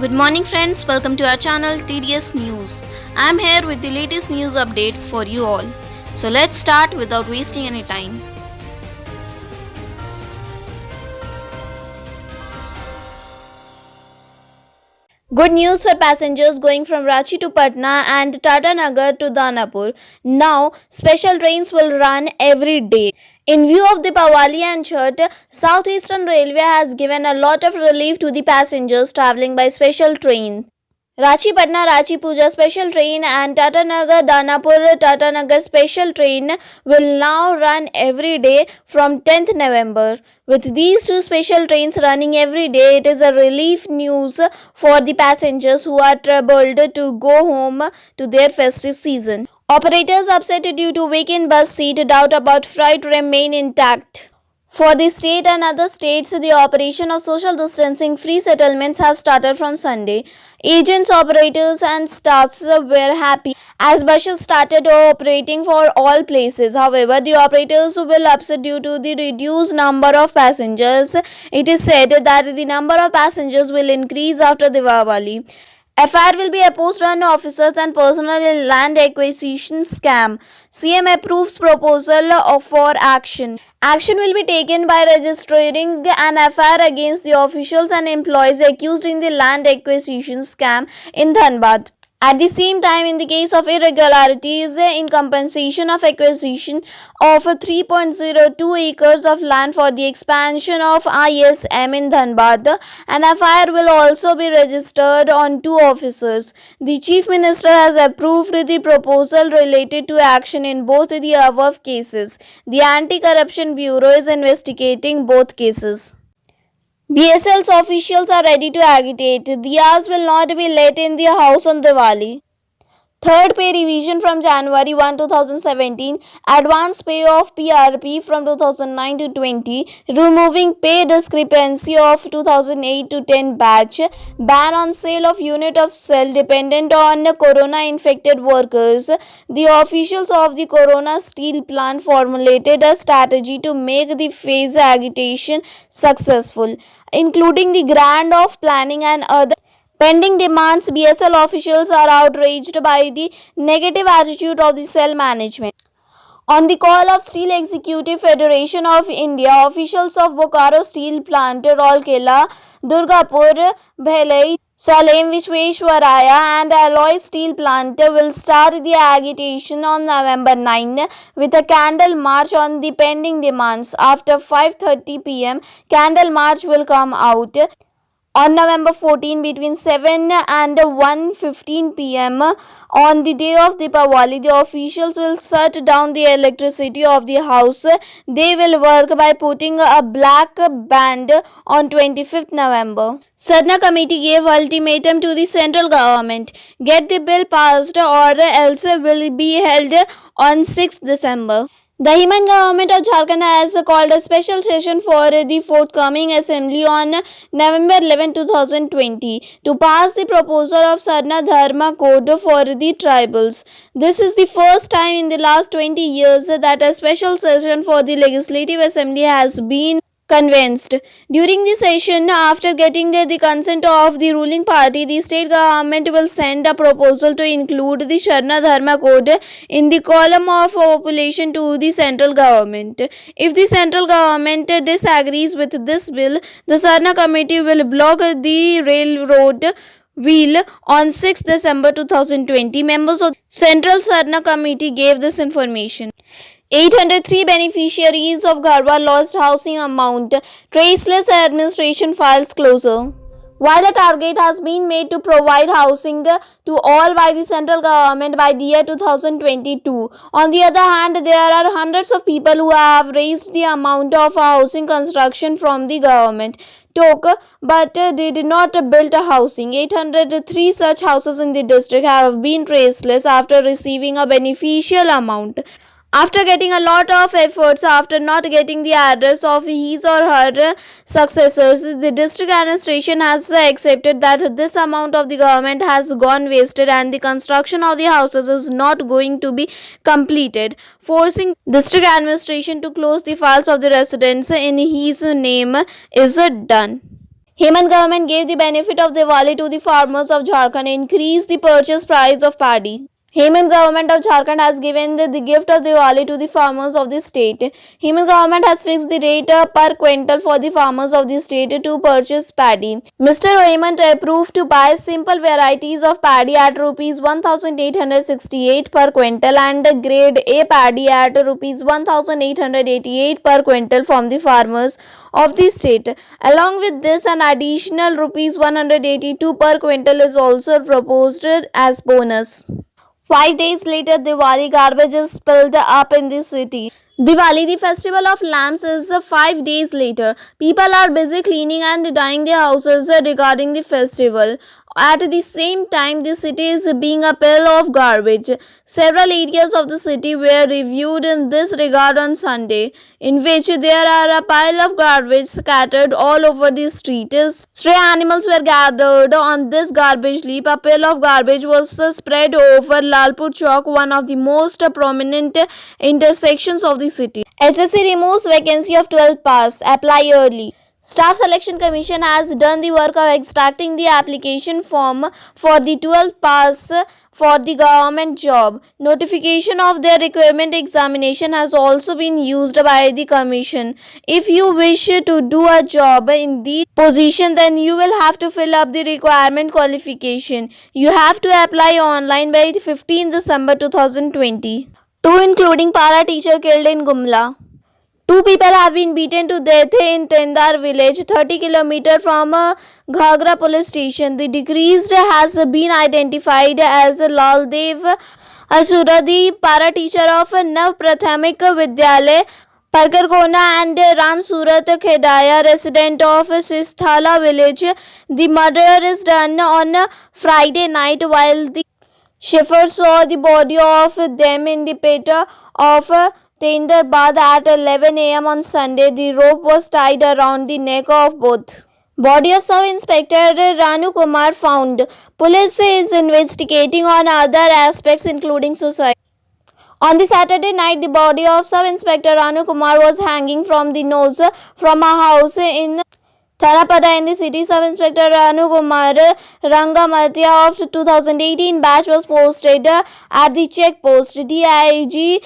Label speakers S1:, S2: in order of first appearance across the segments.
S1: Good morning, friends. Welcome to our channel TDS News. I'm here with the latest news updates for you all. So let's start without wasting any time. Good news for passengers going from Ranchi to Patna and Tata Nagar to Danapur. Now, special trains will run every day. In view of the Diwali and Chhath, Southeastern Railway has given a lot of relief to the passengers travelling by special train. Ranchi Patna Ranchi Puja special train and Tata Nagar Danapur Tata Nagar special train will now run every day from 10th November. With these two special trains running every day, it is a relief news for the passengers who are troubled to go home to their festive season. Operators upset due to vacant bus seat doubt about flight remain intact. For the state and other states, the operation of social distancing free settlements have started from Sunday. Agents, operators and staffs were happy as buses started operating for all places. However, the operators will upset due to the reduced number of passengers. It is said that the number of passengers will increase after Diwali. FIR will be opposed on officers and personnel in land acquisition scam. CM approves proposal for action. Action will be taken by registering an FIR against the officials and employees accused in the land acquisition scam in Dhanbad. At the same time, in the case of irregularities in compensation of acquisition of 3.02 acres of land for the expansion of ISM in Dhanbad, an FIR will also be registered on two officers. The Chief Minister has approved the proposal related to action in both the above cases. The Anti-Corruption Bureau is investigating both cases. BSL's officials are ready to agitate. Diyas will not be let in the house on Diwali. Third pay revision from January 1, 2017. Advance pay of PRP from 2009 to 20. Removing pay discrepancy of 2008 to 10 batch. Ban on sale of unit of cell dependent on corona infected workers. The officials of the Corona Steel plant formulated a strategy to make the phase agitation successful, including the grant of planning and other pending demands. BSL officials are outraged by the negative attitude of the cell management. On the call of Steel Executive Federation of India, officials of Bokaro Steel Plant, Rourkela, Durgapur, Bhelai, Salem, Vishweshwaraya and Alloy Steel Plant will start the agitation on November 9 with a candle march on the pending demands. After 5:30 pm, candle march will come out. On November 14 between 7 and 1:15 pm on the day of Diwali, the officials will shut down the electricity of the house. They will work by putting a black band on 25th November. Sadhana committee gave ultimatum to the central government. Get the bill passed or else will be held on 6th December. The Himant government of Jharkhand has called a special session for the forthcoming assembly on November 11, 2020 to pass the proposal of Sarna Dharma Code for the tribals. This is the first time in the last 20 years that a special session for the Legislative Assembly has been convinced. During the session, after getting the consent of the ruling party, the state government will send a proposal to include the Sharna Dharma Code in the column of population to the central government. If the central government disagrees with this bill, the Sarna committee will block the railroad wheel on 6 December 2020. Members of Central Sarna Committee gave this information. 803 beneficiaries of Garba lost housing amount. Traceless administration files closer. While a target has been made to provide housing to all by the central government by the year 2022, on the other hand, there are hundreds of people who have raised the amount of housing construction from the government took, but they did not build a housing. 803 such houses in the district have been traceless after receiving a beneficial amount. After getting a lot of efforts, after not getting the address of his or her successors, the district administration has accepted that this amount of the government has gone wasted and the construction of the houses is not going to be completed, forcing district administration to close the files of the residents in his name is done. Hemant government gave the benefit of Diwali to the farmers of Jharkhand and increased the purchase price of paddy. Hemant government of Jharkhand has given the gift of Diwali to the farmers of the state. Hemant government has fixed the rate per quintal for the farmers of the state to purchase paddy. Mr. Hemant approved to buy simple varieties of paddy at rupees 1868 per quintal and grade A paddy at rupees 1888 per quintal from the farmers of the state. Along with this, an additional rupees 182 per quintal is also proposed as bonus. 5 days later, Diwali garbage is spilled up in the city. Diwali, the festival of lamps, is 5 days later. People are busy cleaning and dyeing their houses regarding the festival. At the same time, the city is being a pile of garbage. Several areas of the city were reviewed in this regard on Sunday, in which there are a pile of garbage scattered all over the street. Stray animals were gathered on this garbage heap. A pile of garbage was spread over Lalpur Chowk, one of the most prominent intersections of the city. SSC removes vacancy of 12th pass. Apply early. Staff Selection Commission has done the work of extracting the application form for the 12th pass for the government job. Notification of their requirement examination has also been used by the commission. If you wish to do a job in the position, then you will have to fill up the requirement qualification. You have to apply online by 15 December 2020. Two including para teacher killed in Gumla. Two people have been beaten to death in Tendar village, 30 km from Ghagra police station. The deceased has been identified as Laldev Asura, the para teacher of Nav Prathamik Vidyalay, Parkarkona, and Ram Surat Khedaya, resident of Sisthala village. The murder is done on Friday night while the sheriff saw the body of them in the pit of Tenderbad at 11 am on Sunday. The rope was tied around the neck of both. Body of Sub-Inspector Ranu Kumar found. Police is investigating on other aspects including suicide. On the Saturday night, the body of Sub-Inspector Ranu Kumar was hanging from the nose from a house in Thanapada in the city. Sub-Inspector Ranu Kumar Rangamatya of 2018 batch was posted at the check post. DIG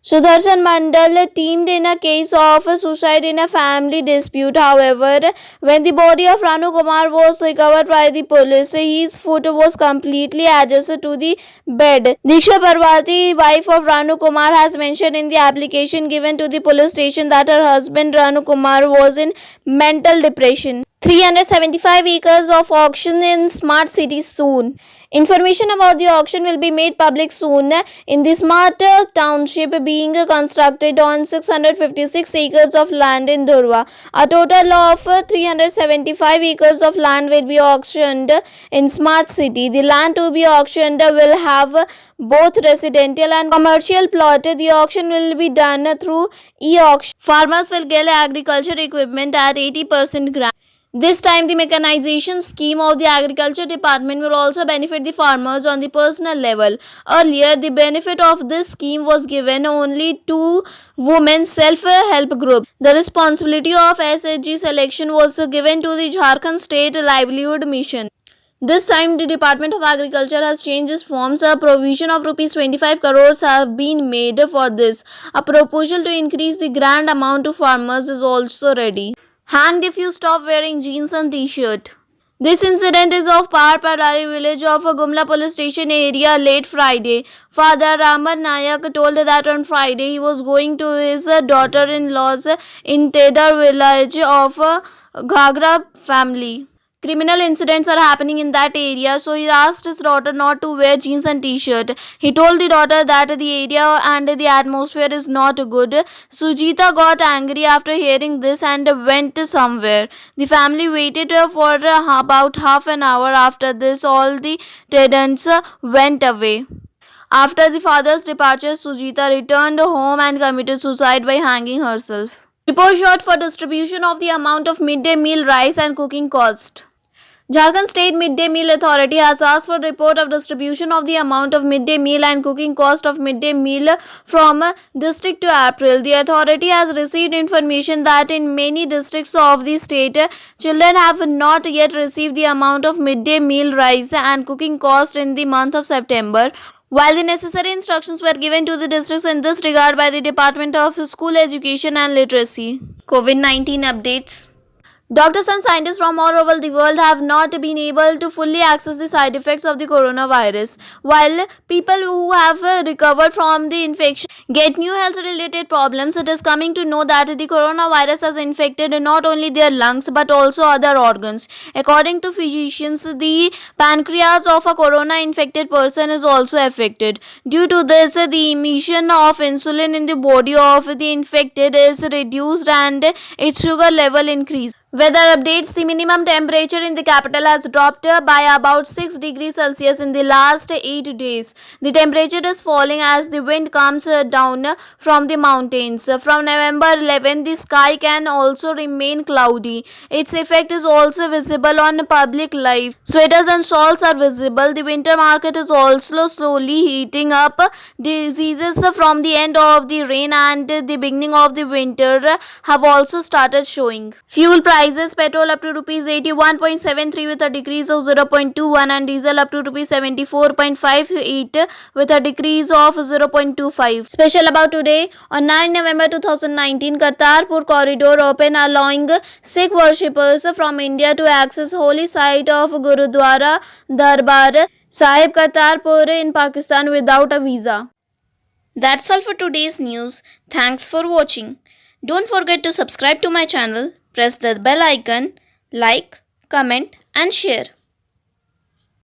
S1: Sudarshan Mandal teamed in a case of suicide in a family dispute. However, when the body of Ranu Kumar was recovered by the police, his foot was completely adjusted to the bed. Diksha Parvati, wife of Ranu Kumar, has mentioned in the application given to the police station that her husband Ranu Kumar was in mental depression. 375 acres of auction in smart cities soon. Information about the auction will be made public soon. In the smart township being constructed on 656 acres of land in Dhurwa, a total of 375 acres of land will be auctioned in smart city. The land to be auctioned will have both residential and commercial plot. The auction will be done through e-auction. Farmers will get agriculture equipment at 80% grant. This time, the mechanization scheme of the Agriculture Department will also benefit the farmers on the personal level. Earlier, the benefit of this scheme was given only to women self-help groups. The responsibility of SHG selection was given to the Jharkhand State Livelihood Mission. This time, the Department of Agriculture has changed its forms. A provision of rupees 25 crores have been made for this. A proposal to increase the grant amount to farmers is also ready. Hanged if you stop wearing jeans and t-shirt. This incident is of Parpadari village of Gumla police station area late Friday. Father Ramar Nayak told that on Friday he was going to his daughter-in-law's in Tedar village of Ghagra family. Criminal incidents are happening in that area, so he asked his daughter not to wear jeans and t-shirt. He told the daughter that the area and the atmosphere is not good. Sujita got angry after hearing this and went somewhere. The family waited for about half an hour. After this, all the tenants went away. After the father's departure, Sujita returned home and committed suicide by hanging herself. Report shot for distribution of the amount of midday meal rice and cooking cost. Jharkhand State Midday Meal Authority has asked for report of distribution of the amount of midday meal and cooking cost of midday meal from district to April. The authority has received information that in many districts of the state, children have not yet received the amount of midday meal rice and cooking cost in the month of September. While the necessary instructions were given to the districts in this regard by the Department of School Education and Literacy. COVID-19 updates. Doctors and scientists from all over the world have not been able to fully access the side effects of the coronavirus. While people who have recovered from the infection get new health related problems, it is coming to know that the coronavirus has infected not only their lungs but also other organs. According to physicians, the pancreas of a corona infected person is also affected. Due to this, the emission of insulin in the body of the infected is reduced and its sugar level increases. Weather updates. The minimum temperature in the capital has dropped by about 6 degrees Celsius in the last 8 days. The temperature is falling as the wind comes down from the mountains. From November 11, the sky can also remain cloudy. Its effect is also visible on public life. Sweaters and shawls are visible. The winter market is also slowly heating up. Diseases from the end of the rain and the beginning of the winter have also started showing. Fuel prices: petrol up to rupees 81.73 with a decrease of 0.21 and diesel up to rupees 74.58 with a decrease of 0.25. Special about today: on 9 November 2019, Kartarpur corridor open, allowing Sikh worshippers from India to access holy site of Gurudwara Darbar Sahib Kartarpur in Pakistan without a visa. That's all for today's news. Thanks for watching. Don't forget to subscribe to my channel, press the bell icon, like, comment and share.